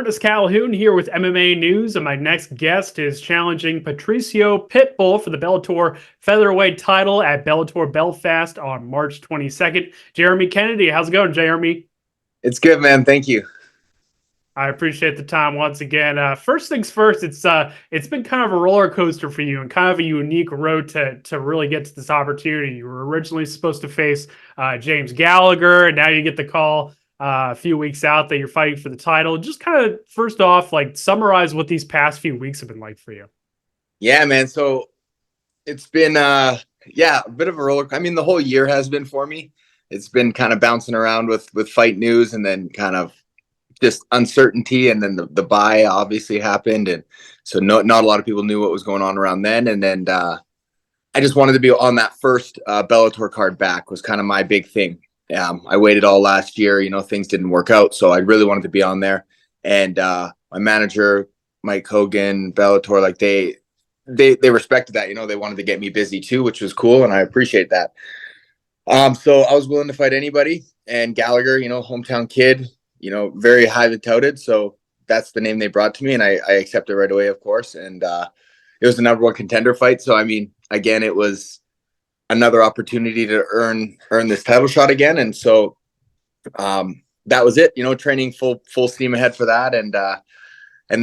Curtis Calhoun here with MMA News, and my next guest is challenging Patricio Pitbull for the Bellator featherweight title at Bellator Belfast on March 22nd. Jeremy Kennedy, how's it going, Jeremy? It's good, man. Thank you. I appreciate the time once again. First things first, it's been kind of a roller coaster for you and kind of a unique road to really get to this opportunity. You were originally supposed to face James Gallagher, and now you get the call a few weeks out that you're fighting for the title. Just kind of first off, like summarize what these past few weeks have been like for you. Yeah, man. So it's been a bit of a roller. I mean, the whole year has been for me. It's been kind of bouncing around with fight news and then kind of just uncertainty, and then the buy obviously happened, and so not a lot of people knew what was going on around then. And then I just wanted to be on that first Bellator card back was kind of my big thing. I waited all last year, things didn't work out, so I really wanted to be on there. And my manager, Mike Hogan, Bellator, like they respected that. They wanted to get me busy too, which was cool, and I appreciate that. So I was willing to fight anybody, and Gallagher, hometown kid, very highly touted. So that's the name they brought to me, and I accepted right away, of course. And it was the number one contender fight. So, I mean, again, it was another opportunity to earn this title shot again. And so that was it, training full steam ahead for that. And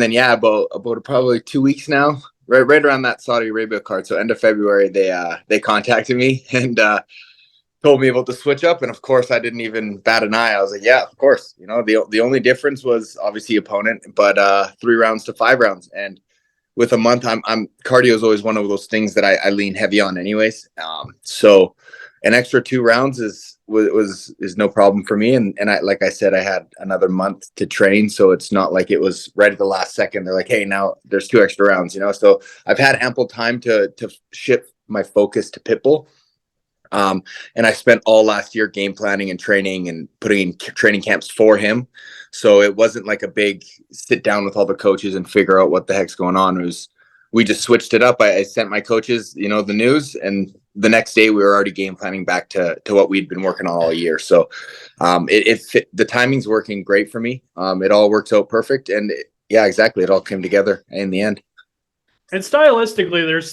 then, about probably 2 weeks now, right around that Saudi Arabia card. So end of February, they contacted me and told me about the switch up, and of course I didn't even bat an eye. I was like, yeah, of course. The only difference was obviously opponent, but 3 rounds to 5 rounds, and with a month, I'm cardio is always one of those things that I lean heavy on, anyways. So an extra 2 rounds is no problem for me, and I, like I said, I had another month to train, so it's not like it was right at the last second. They're like, hey, now there's 2 extra rounds, So I've had ample time to shift my focus to Pitbull. And I spent all last year game planning and training and putting in training camps for him. So it wasn't like a big sit down with all the coaches and figure out what the heck's going on. We just switched it up. I sent my coaches, the news, and the next day we were already game planning back to what we'd been working on all year. So the timing's working great for me. It all works out perfect. And exactly. It all came together in the end. And stylistically, there's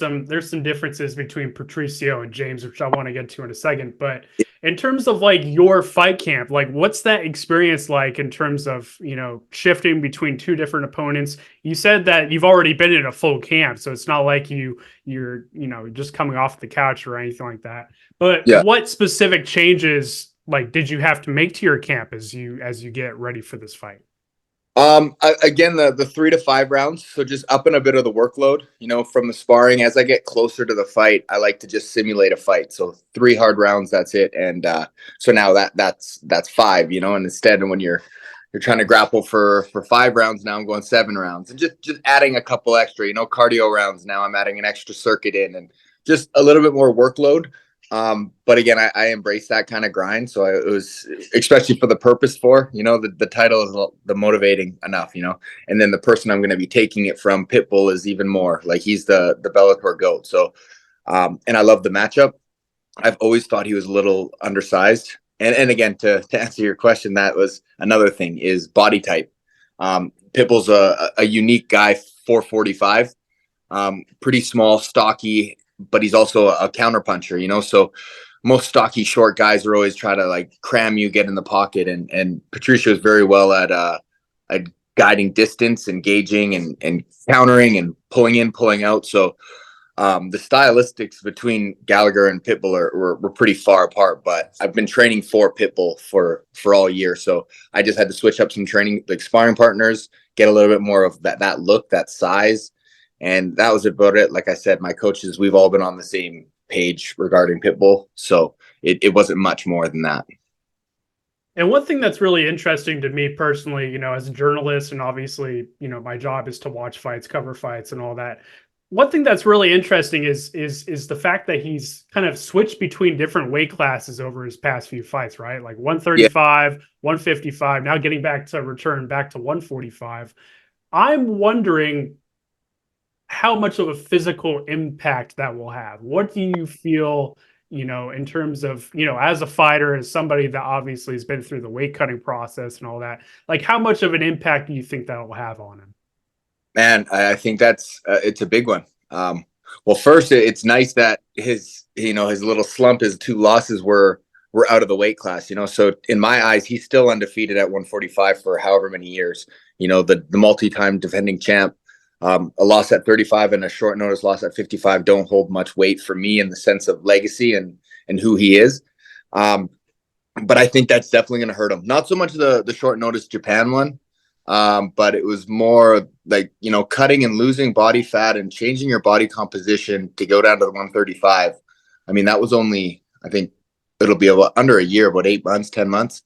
some differences between Patricio and James, which I want to get to in a second. But in terms of like your fight camp, like what's that experience like in terms of, shifting between 2 different opponents? You said that you've already been in a full camp, so it's not like you're just coming off the couch or anything like that. But what specific changes like did you have to make to your camp as you get ready for this fight? Again, the 3 to 5 rounds. So just upping a bit of the workload, from the sparring. As I get closer to the fight, I like to just simulate a fight. So 3 hard rounds, that's it. And so now that's 5, and instead when you're trying to grapple for 5 rounds, now I'm going 7 rounds, and just adding a couple extra, cardio rounds. Now I'm adding an extra circuit in, and just a little bit more workload. But again, I embrace that kind of grind. So it was, especially for the purpose the title is the motivating enough, and then the person I'm going to be taking it from, Pitbull, is even more like he's the Bellator GOAT. So, and I love the matchup. I've always thought he was a little undersized. And again, to answer your question, that was another thing, is body type. Pitbull's a unique guy, 445, pretty small, stocky, but he's also a counter puncher, so most stocky short guys are always try to like cram you, get in the pocket, and Patricio is very well at guiding distance, engaging and countering and pulling in, pulling out. So the stylistics between Gallagher and Pitbull were pretty far apart, but I've been training for Pitbull for all year. So I just had to switch up some training, like sparring partners, get a little bit more of that look, that size. And that was about it. Like I said, my coaches, we've all been on the same page regarding Pitbull. So it wasn't much more than that. And one thing that's really interesting to me personally, as a journalist, and obviously, my job is to watch fights, cover fights, and all that. One thing that's really interesting is the fact that he's kind of switched between different weight classes over his past few fights, right? Like 135, 155, now getting back to 145. I'm wondering how much of a physical impact that will have. What do you feel in terms of, as a fighter, as somebody that obviously has been through the weight cutting process and all that, like how much of an impact do you think that will have on him? Man, I think that's it's a big one. Well, first, it's nice that his little slump, his two losses were out of the weight class. So in my eyes, he's still undefeated at 145 for however many years. The multi-time defending champ. A loss at 35 and a short notice loss at 55 don't hold much weight for me in the sense of legacy and who he is. But I think that's definitely going to hurt him. Not so much the short notice Japan one. But it was more like, cutting and losing body fat and changing your body composition to go down to the 135. I mean, that was only, I think it'll be under a year, about 8 months, 10 months.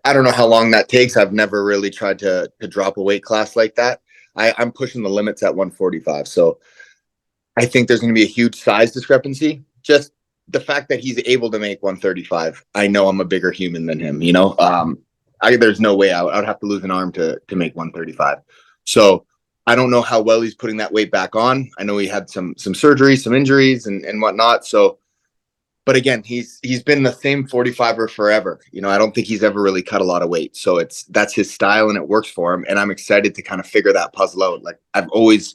I don't know how long that takes. I've never really tried to drop a weight class like that. I'm pushing the limits at 145. So I think there's going to be a huge size discrepancy. Just the fact that he's able to make 135. I know I'm a bigger human than him, there's no way I would have to lose an arm to make 135. So I don't know how well he's putting that weight back on. I know he had some surgery, some injuries and whatnot. So, but again, he's been the same 45er forever. I don't think he's ever really cut a lot of weight. So that's his style and it works for him. And I'm excited to kind of figure that puzzle out. Like I've always,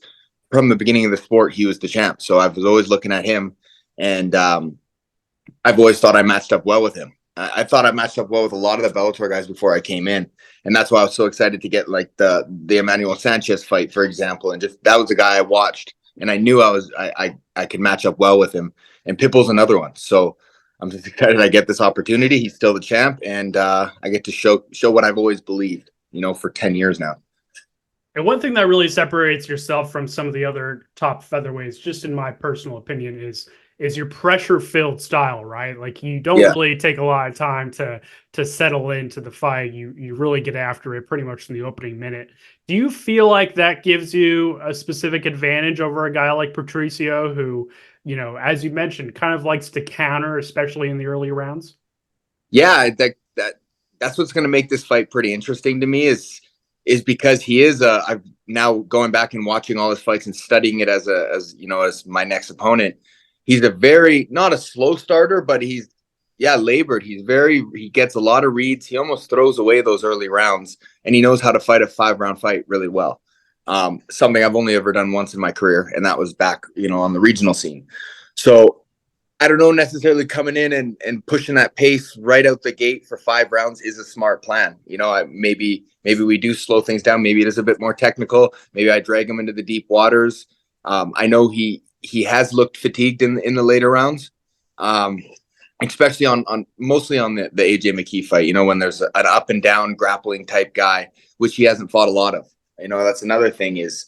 from the beginning of the sport, he was the champ. So I was always looking at him and I've always thought I matched up well with him. I thought I matched up well with a lot of the Bellator guys before I came in. And that's why I was so excited to get like the Emmanuel Sanchez fight, for example. And just, that was a guy I watched and I knew I could match up well with him. And Pitbull's another one. So I'm just excited I get this opportunity. He's still the champ and I get to show what I've always believed, for 10 years now. And one thing that really separates yourself from some of the other top featherweights, just in my personal opinion, is your pressure-filled style, right? Like you don't really take a lot of time to settle into the fight. You really get after it pretty much in the opening minute. Do you feel like that gives you a specific advantage over a guy like Patricio, who, as you mentioned, kind of likes to counter, especially in the early rounds? Yeah, that's what's going to make this fight pretty interesting to me is because he is I've now going back and watching all his fights and studying it as my next opponent. He's not a slow starter, but he's labored. He gets a lot of reads. He almost throws away those early rounds and he knows how to fight a 5-round fight really well. Something I've only ever done once in my career. And that was back, on the regional scene. So I don't know necessarily coming in and pushing that pace right out the gate for 5 rounds is a smart plan. Maybe we do slow things down. Maybe it is a bit more technical. Maybe I drag him into the deep waters. I know he has looked fatigued in the later rounds, especially on mostly on the AJ McKee fight, when there's an up and down grappling type guy, which he hasn't fought a lot of. That's another thing is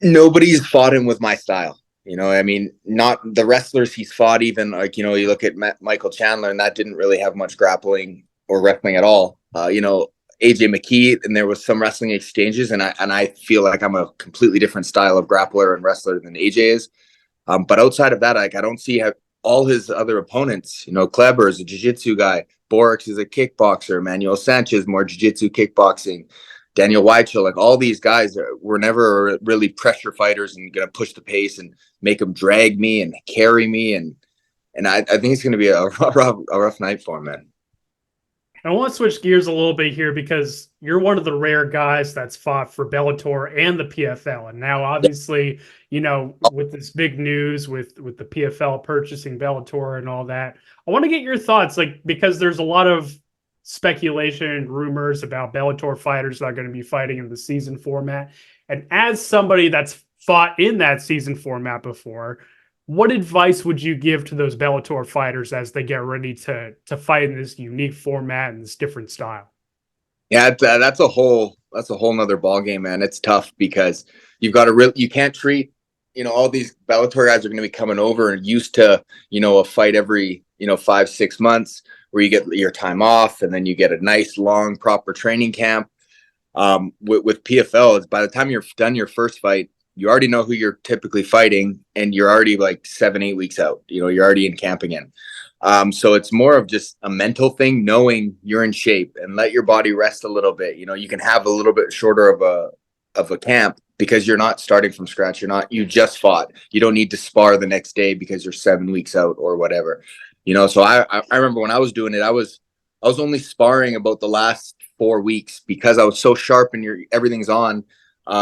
nobody's fought him with my style. Not the wrestlers he's fought, even like, you look at Michael Chandler and that didn't really have much grappling or wrestling at all. AJ McKee, and there was some wrestling exchanges, and I feel like I'm a completely different style of grappler and wrestler than AJ is. But outside of that, like I don't see all his other opponents. Kleber is a jiu-jitsu guy. Borix is a kickboxer. Manuel Sanchez, more jiu-jitsu kickboxing. Daniel Weichel, like all these guys were never really pressure fighters and going to push the pace and make them drag me and carry me. And I think it's going to be a rough night for him, man. I want to switch gears a little bit here because you're one of the rare guys that's fought for Bellator and the PFL. And now obviously, with this big news with the PFL purchasing Bellator and all that, I want to get your thoughts, like, because there's a lot of speculation and rumors about Bellator fighters that are going to be fighting in the season format. And as somebody that's fought in that season format before, what advice would you give to those Bellator fighters as they get ready to fight in this unique format and this different style? Yeah, that's a whole nother ball game, man. It's tough because you've got you can't treat, all these Bellator guys are going to be coming over and used to, a fight every, 5-6 months where you get your time off and then you get a nice long proper training camp. With PFL, it's by the time you're done your first fight, you already know who you're typically fighting and you're already like 7-8 weeks out. You're already in camp again. So it's more of just a mental thing, knowing you're in shape and let your body rest a little bit. You can have a little bit shorter of a camp, because you're not starting from scratch. You just fought. You don't need to spar the next day because you're 7 weeks out or whatever, So I remember when I was doing it, I was only sparring about the last 4 weeks because I was so sharp and everything's on.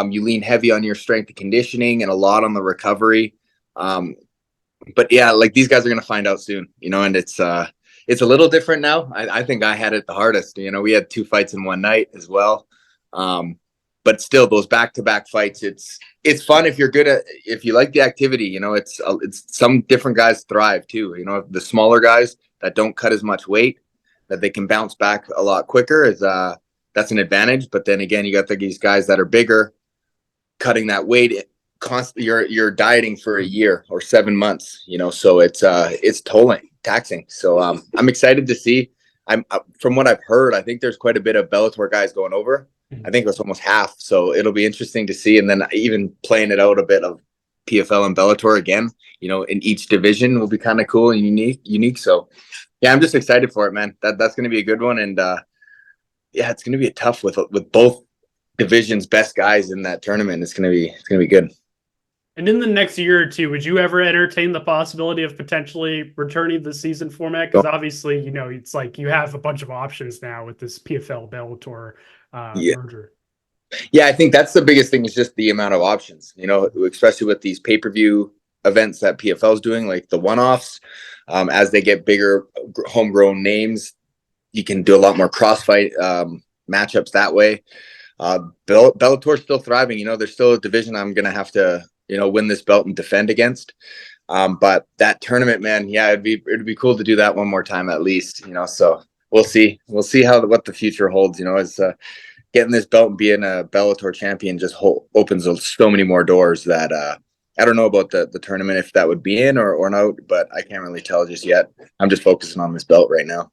You lean heavy on your strength and conditioning and a lot on the recovery. But yeah, like these guys are going to find out soon, and it's a little different now. I think I had it the hardest. We had 2 fights in one night as well. But still, those back-to-back fights, it's fun if if you like the activity. It's some different guys thrive too. The smaller guys that don't cut as much weight, that they can bounce back a lot quicker that's an advantage. But then again, you got these guys that are bigger, cutting that weight constantly. You're dieting for a year or 7 months. So it's taxing. So I'm excited to see. From what I've heard, I think there's quite a bit of Bellator guys going over. I think it's almost half. So it'll be interesting to see. And then even playing it out a bit of PFL and Bellator again, in each division will be kind of cool and unique. So yeah, I'm just excited for it, man. That's going to be a good one. And yeah, it's going to be a tough with both divisions' best guys in that tournament. It's going to be good. And in the next year or two, would you ever entertain the possibility of potentially returning the season format? Because obviously, it's like you have a bunch of options now with this PFL Bellator merger. Yeah, I think that's the biggest thing is just the amount of options, especially with these pay-per-view events that PFL is doing, like the one-offs. As they get bigger, homegrown names, you can do a lot more crossfight matchups that way. Bellator's still thriving. There's still a division I'm going to have to win this belt and defend against. But that tournament, man, yeah, it'd be cool to do that one more time at least, so we'll see what the future holds, as getting this belt and being a Bellator champion just opens so many more doors that, I don't know about the tournament, if that would be in or not, but I can't really tell just yet. I'm just focusing on this belt right now.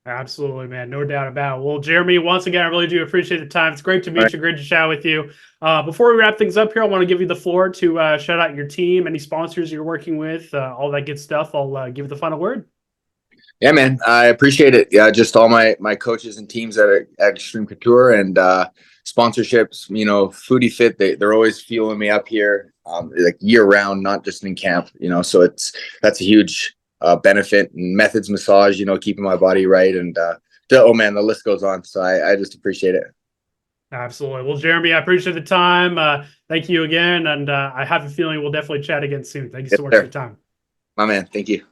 Absolutely, man. No doubt about it. Well, Jeremy, once again, I really do appreciate the time. It's great to meet you. Great to chat with you. Before we wrap things up here, I want to give you the floor to shout out your team, any sponsors you're working with, all that good stuff. I'll give you the final word. Yeah, man. I appreciate it. Yeah, just all my coaches and teams at Extreme Couture and sponsorships, Foodie Fit, they're always fueling me up here, like year round, not just in camp, so that's a huge benefit. And Methods Massage, keeping my body right. And oh man, the list goes on. So I just appreciate it. Absolutely. Well, Jeremy, I appreciate the time. Thank you again. And I have a feeling we'll definitely chat again soon. Thank you so much for your time. My man. Thank you.